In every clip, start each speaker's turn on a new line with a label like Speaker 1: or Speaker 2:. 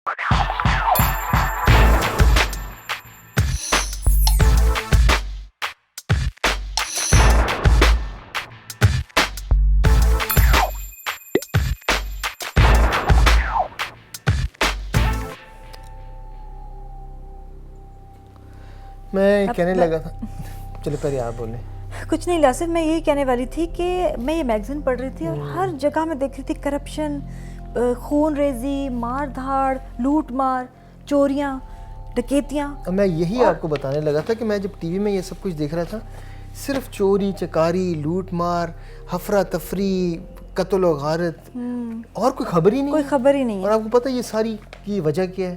Speaker 1: میں کہنے لگا تھا، چلو پہلے آپ بولیں۔
Speaker 2: کچھ نہیں لیاسف، میں یہی کہنے والی تھی کہ میں یہ میگزین پڑھ رہی تھی اور ہر جگہ میں دیکھ رہی تھی کرپشن، خون ریزی، مار دھاڑ، لوٹ مار، چوریاں، ڈکیتیاں۔
Speaker 1: میں یہی آپ کو بتانے لگا تھا کہ میں جب ٹی وی میں یہ سب کچھ دیکھ رہا تھا، صرف چوری چکاری، لوٹ مار، ہفرا تفری، قتل و غارت، اور کوئی خبر ہی نہیں،
Speaker 2: کوئی خبر ہی نہیں ہے۔
Speaker 1: اور آپ کو پتہ یہ ساری کی وجہ کیا ہے؟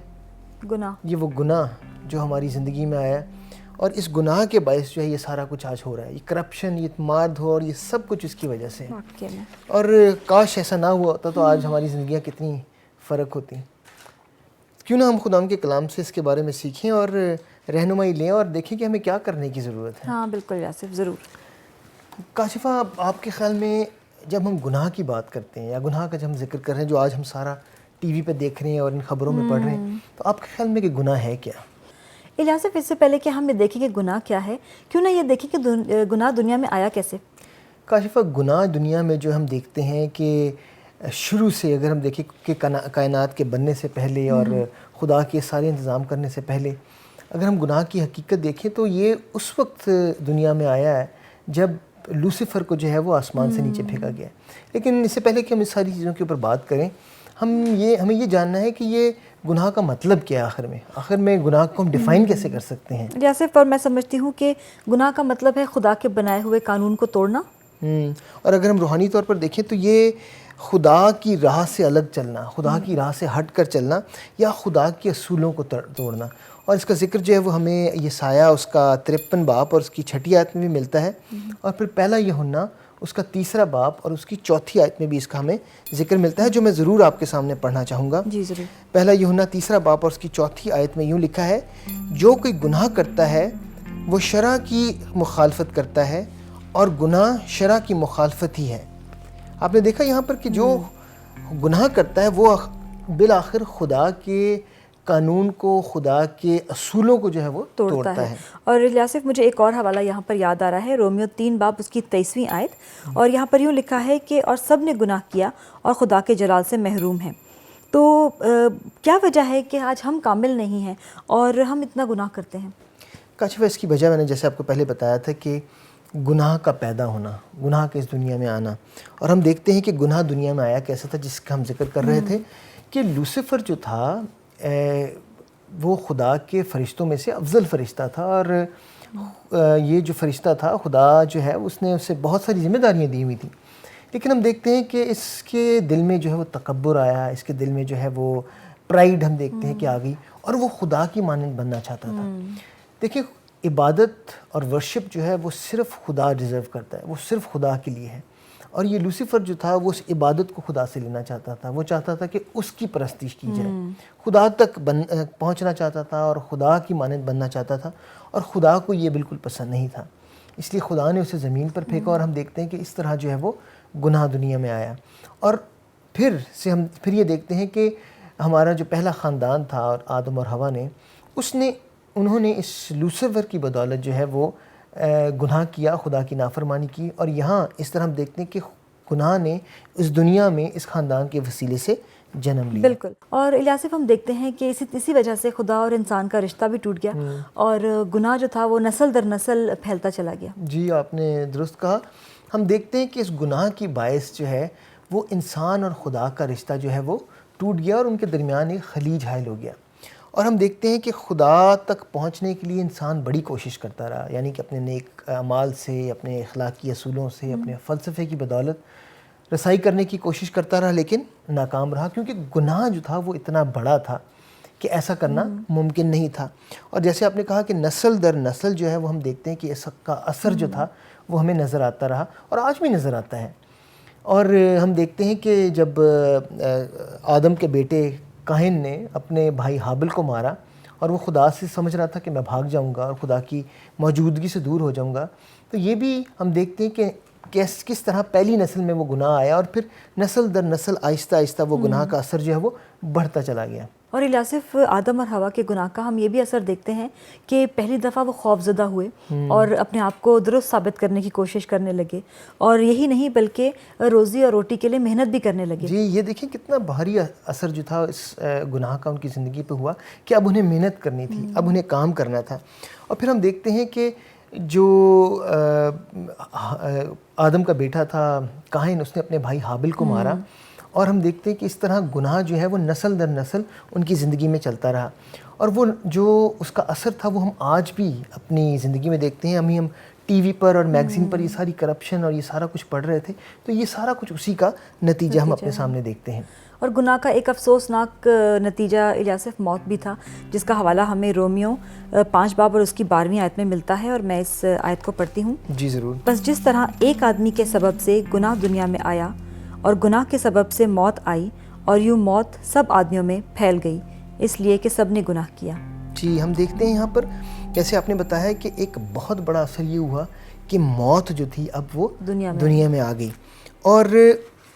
Speaker 2: گناہ۔
Speaker 1: یہ وہ گناہ جو ہماری زندگی میں آیا، اور اس گناہ کے باعث جو ہے یہ سارا کچھ آج ہو رہا ہے، یہ کرپشن، یہ مار دھوڑ، یہ سب کچھ اس کی وجہ سے ہے۔ اور کاش ایسا نہ ہوا ہوتا تو آج ہماری زندگیاں کتنی فرق ہوتی۔ کیوں نہ ہم خدا کے کلام سے اس کے بارے میں سیکھیں اور رہنمائی لیں اور دیکھیں کہ ہمیں کیا کرنے کی ضرورت ہے۔
Speaker 2: ہاں بالکل یاسف، ضرور۔
Speaker 1: کاشفہ، آپ کے خیال میں جب ہم گناہ کی بات کرتے ہیں یا گناہ کا جب ہم ذکر کر رہے ہیں، جو آج ہم سارا ٹی وی پہ دیکھ رہے ہیں اور ان خبروں میں پڑھ رہے ہیں، تو آپ کے خیال میں کہ گناہ ہے کیا؟
Speaker 2: الیاسف، اس سے پہلے کہ ہم یہ دیکھیں کہ گناہ کیا ہے، کیوں نہ یہ دیکھیں کہ گناہ دنیا میں آیا کیسے؟
Speaker 1: کاشفہ، گناہ دنیا میں جو ہم دیکھتے ہیں کہ شروع سے اگر ہم دیکھیں کہ کائنات کے بننے سے پہلے اور خدا کے سارے انتظام کرنے سے پہلے اگر ہم گناہ کی حقیقت دیکھیں تو یہ اس وقت دنیا میں آیا ہے جب لوسیفر کو جو ہے وہ آسمان سے نیچے پھینکا گیا۔ لیکن اس سے پہلے کہ ہم اس ساری چیزوں کے اوپر بات کریں، ہمیں یہ جاننا ہے کہ یہ گناہ کا مطلب کیا ہے؟ آخر میں گناہ کو ہم ڈیفائن کیسے کر سکتے ہیں؟
Speaker 2: یاسف، اور میں سمجھتی ہوں کہ گناہ کا مطلب ہے خدا کے بنائے ہوئے قانون کو توڑنا۔
Speaker 1: اور اگر ہم روحانی طور پر دیکھیں تو یہ خدا کی راہ سے الگ چلنا، خدا کی راہ سے ہٹ کر چلنا، یا خدا کے اصولوں کو توڑنا۔ اور اس کا ذکر جو ہے وہ ہمیں یسایہ اس کا 53 باب اور اس کی 6 آیت میں بھی ملتا ہے، اور پھر پہلا یوحنا اس کا 3 باب اور اس کی 4 آیت میں بھی اس کا ہمیں ذکر ملتا ہے، جو میں ضرور آپ کے سامنے پڑھنا چاہوں گا۔
Speaker 2: جی ضرور۔
Speaker 1: پہلا یوحنا 3 باب اور اس کی 4 آیت میں یوں لکھا ہے، جو کوئی گناہ کرتا ہے وہ شرع کی مخالفت کرتا ہے، اور گناہ شرع کی مخالفت ہی ہے۔ آپ نے دیکھا یہاں پر کہ جو گناہ کرتا ہے وہ بالآخر خدا کے قانون کو، خدا کے اصولوں کو جو ہے وہ توڑتا ہے۔
Speaker 2: اور الیاسف، مجھے ایک اور حوالہ یہاں پر یاد آ رہا ہے، رومیو 3 باب اس کی 23 آیت، اور یہاں پر یوں لکھا ہے کہ اور سب نے گناہ کیا اور خدا کے جلال سے محروم ہیں۔ تو کیا وجہ ہے کہ آج ہم کامل نہیں ہیں اور ہم اتنا گناہ کرتے ہیں؟
Speaker 1: کاشفہ، اس کی وجہ میں نے جیسے آپ کو پہلے بتایا تھا کہ گناہ کا پیدا ہونا، گناہ کے اس دنیا میں آنا، اور ہم دیکھتے ہیں کہ گناہ دنیا میں آیا کیسا تھا، جس کا ہم ذکر کر رہے تھے کہ لوسیفر جو تھا وہ خدا کے فرشتوں میں سے افضل فرشتہ تھا، اور یہ جو فرشتہ تھا خدا جو ہے اس نے اسے بہت ساری ذمہ داریاں دی ہوئی تھیں، لیکن ہم دیکھتے ہیں کہ اس کے دل میں جو ہے وہ تکبر آیا، اس کے دل میں جو ہے وہ پرائیڈ ہم دیکھتے ہیں کہ آ گئی، اور وہ خدا کی مانند بننا چاہتا تھا۔ دیکھیں، عبادت اور ورشپ جو ہے وہ صرف خدا ڈیزرو کرتا ہے، وہ صرف خدا کے لیے ہے، اور یہ لوسیفر جو تھا وہ اس عبادت کو خدا سے لینا چاہتا تھا، وہ چاہتا تھا کہ اس کی پرستش کی جائے، خدا تک پہنچنا چاہتا تھا اور خدا کی مانند بننا چاہتا تھا، اور خدا کو یہ بالکل پسند نہیں تھا، اس لیے خدا نے اسے زمین پر پھینکا، اور ہم دیکھتے ہیں کہ اس طرح جو ہے وہ گناہ دنیا میں آیا۔ اور پھر یہ دیکھتے ہیں کہ ہمارا جو پہلا خاندان تھا اور آدم اور حوا نے، انہوں نے اس لوسیفر کی بدولت جو ہے وہ گناہ کیا، خدا کی نافرمانی کی، اور یہاں اس طرح ہم دیکھتے ہیں کہ گناہ نے اس دنیا میں اس خاندان کے وسیلے سے جنم لیا۔
Speaker 2: بالکل۔ اور الیاسف، ہم دیکھتے ہیں کہ اسی وجہ سے خدا اور انسان کا رشتہ بھی ٹوٹ گیا، اور گناہ جو تھا وہ نسل در نسل پھیلتا چلا گیا۔
Speaker 1: جی، آپ نے درست کہا۔ ہم دیکھتے ہیں کہ اس گناہ کی باعث جو ہے وہ انسان اور خدا کا رشتہ جو ہے وہ ٹوٹ گیا، اور ان کے درمیان ایک خلیج حائل ہو گیا، اور ہم دیکھتے ہیں کہ خدا تک پہنچنے کے لیے انسان بڑی کوشش کرتا رہا، یعنی کہ اپنے نیک اعمال سے، اپنے اخلاقی اصولوں سے، اپنے فلسفے کی بدولت رسائی کرنے کی کوشش کرتا رہا، لیکن ناکام رہا، کیونکہ گناہ جو تھا وہ اتنا بڑا تھا کہ ایسا کرنا ممکن نہیں تھا۔ اور جیسے آپ نے کہا کہ نسل در نسل جو ہے وہ ہم دیکھتے ہیں کہ اس کا اثر جو تھا وہ ہمیں نظر آتا رہا، اور آج بھی نظر آتا ہے۔ اور ہم دیکھتے ہیں کہ جب آدم کے بیٹے قاہن نے اپنے بھائی حابل کو مارا، اور وہ خدا سے سمجھ رہا تھا کہ میں بھاگ جاؤں گا اور خدا کی موجودگی سے دور ہو جاؤں گا، تو یہ بھی ہم دیکھتے ہیں کہ کس طرح پہلی نسل میں وہ گناہ آیا، اور پھر نسل در نسل آہستہ آہستہ وہ گناہ کا اثر جو ہے وہ بڑھتا چلا گیا۔
Speaker 2: اور الیاسف آدم اور حوا کے گناہ کا ہم یہ بھی اثر دیکھتے ہیں کہ پہلی دفعہ وہ خوف زدہ ہوئے اور اپنے آپ کو درست ثابت کرنے کی کوشش کرنے لگے، اور یہی نہیں بلکہ روزی اور روٹی کے لیے محنت بھی کرنے لگے۔
Speaker 1: جی یہ دیکھیں کتنا بھاری اثر جو تھا اس گناہ کا ان کی زندگی پہ ہوا کہ اب انہیں محنت کرنی تھی، اب انہیں کام کرنا تھا۔ اور پھر ہم دیکھتے ہیں کہ جو آدم کا بیٹا تھا قائن، اس نے اپنے بھائی حابل کو مارا، اور ہم دیکھتے ہیں کہ اس طرح گناہ جو ہے وہ نسل در نسل ان کی زندگی میں چلتا رہا، اور وہ جو اس کا اثر تھا وہ ہم آج بھی اپنی زندگی میں دیکھتے ہیں۔ ہم ٹی وی پر اور میگزین پر یہ ساری کرپشن اور یہ سارا کچھ پڑھ رہے تھے، تو یہ سارا کچھ اسی کا نتیجہ ہم اپنے سامنے دیکھتے ہیں۔
Speaker 2: اور گناہ کا ایک افسوسناک نتیجہ الیاسف موت بھی تھا، جس کا حوالہ ہمیں رومیو 5 باب اور اس کی 12ویں آیت میں ملتا ہے، اور میں اس آیت کو پڑھتی ہوں۔
Speaker 1: جی ضرور۔
Speaker 2: بس جس طرح ایک آدمی کے سبب سے گناہ دنیا میں آیا، اور گناہ کے سبب سے موت آئی، اور یوں موت سب آدمیوں میں پھیل گئی، اس لیے کہ سب نے گناہ کیا۔
Speaker 1: جی ہم دیکھتے ہیں یہاں پر جیسے آپ نے بتایا کہ ایک بہت بڑا اثر یہ ہوا کہ موت جو تھی اب وہ دنیا میں آ گئی، اور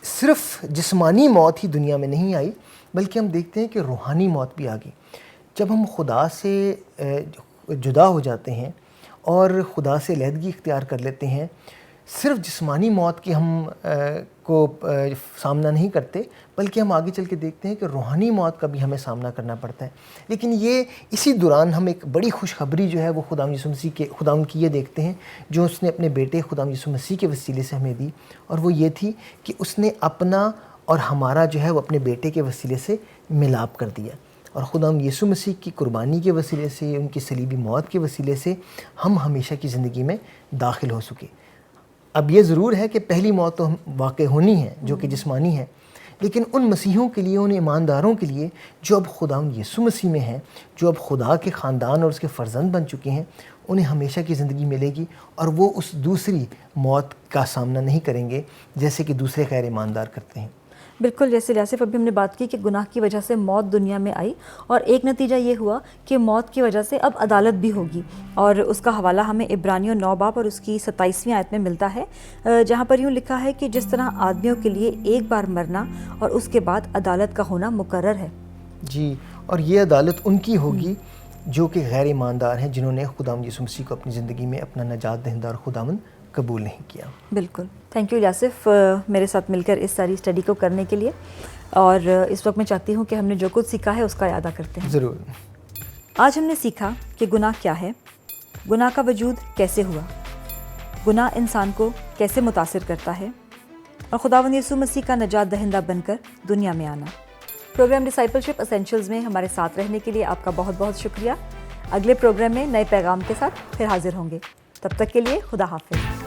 Speaker 1: صرف جسمانی موت ہی دنیا میں نہیں آئی، بلکہ ہم دیکھتے ہیں کہ روحانی موت بھی آ گئی۔ جب ہم خدا سے جدا ہو جاتے ہیں اور خدا سے علیحدگی اختیار کر لیتے ہیں، صرف جسمانی موت کی ہم کو سامنا نہیں کرتے، بلکہ ہم آگے چل کے دیکھتے ہیں کہ روحانی موت کا بھی ہمیں سامنا کرنا پڑتا ہے۔ لیکن یہ اسی دوران ہم ایک بڑی خوشخبری جو ہے وہ خداوند یسوع مسیح کے خداوند کی یہ دیکھتے ہیں جو اس نے اپنے بیٹے خداوند یسوع مسیح کے وسیلے سے ہمیں دی، اور وہ یہ تھی کہ اس نے اپنا اور ہمارا جو ہے وہ اپنے بیٹے کے وسیلے سے ملاپ کر دیا، اور خداوند یسوع مسیح کی قربانی کے وسیلے سے، ان کی صلیبی موت کے وسیلے سے ہم ہمیشہ کی زندگی میں داخل ہو سکے۔ اب یہ ضرور ہے کہ پہلی موت تو واقع ہونی ہے جو کہ جسمانی ہے، لیکن ان مسیحوں کے لیے، ان ایمانداروں کے لیے جو اب خداوند یسوع مسیح میں ہیں، جو اب خدا کے خاندان اور اس کے فرزند بن چکے ہیں، انہیں ہمیشہ کی زندگی ملے گی، اور وہ اس دوسری موت کا سامنا نہیں کریں گے جیسے کہ دوسرے غیر ایماندار کرتے ہیں۔
Speaker 2: بالکل، جیسے الیاسف ابھی ہم نے بات کی کہ گناہ کی وجہ سے موت دنیا میں آئی، اور ایک نتیجہ یہ ہوا کہ موت کی وجہ سے اب عدالت بھی ہوگی، اور اس کا حوالہ ہمیں عبرانیوں 9 باب اور اس کی 27ویں آیت میں ملتا ہے، جہاں پر یوں لکھا ہے کہ جس طرح آدمیوں کے لیے ایک بار مرنا اور اس کے بعد عدالت کا ہونا مقرر ہے۔ جی،
Speaker 1: اور یہ عدالت ان کی ہوگی جو کہ غیر ایماندار ہیں، جنہوں نے خداوند یسوع مسیح کو اپنی زندگی میں اپنا نجات دہندہ اور خداوند قبول نہیں کیا۔
Speaker 2: بالکل، تھینک یو الیاسف میرے ساتھ مل کر اس ساری اسٹڈی کو کرنے کے لیے، اور اس وقت میں چاہتی ہوں کہ ہم نے جو کچھ سیکھا ہے اس کا اعادہ کرتے ہیں۔
Speaker 1: ضرور۔
Speaker 2: آج ہم نے سیکھا کہ گناہ کیا ہے، گناہ کا وجود کیسے ہوا، گناہ انسان کو کیسے متاثر کرتا ہے، اور خداوند یسوع مسیح کا نجات دہندہ بن کر دنیا میں آنا۔ پروگرام ڈسائپلشپ اسینشلز میں ہمارے ساتھ رہنے کے لیے آپ کا بہت بہت شکریہ۔ اگلے پروگرام میں نئے پیغام کے ساتھ پھر حاضر ہوں گے، تب تک کے لیے خدا حافظ۔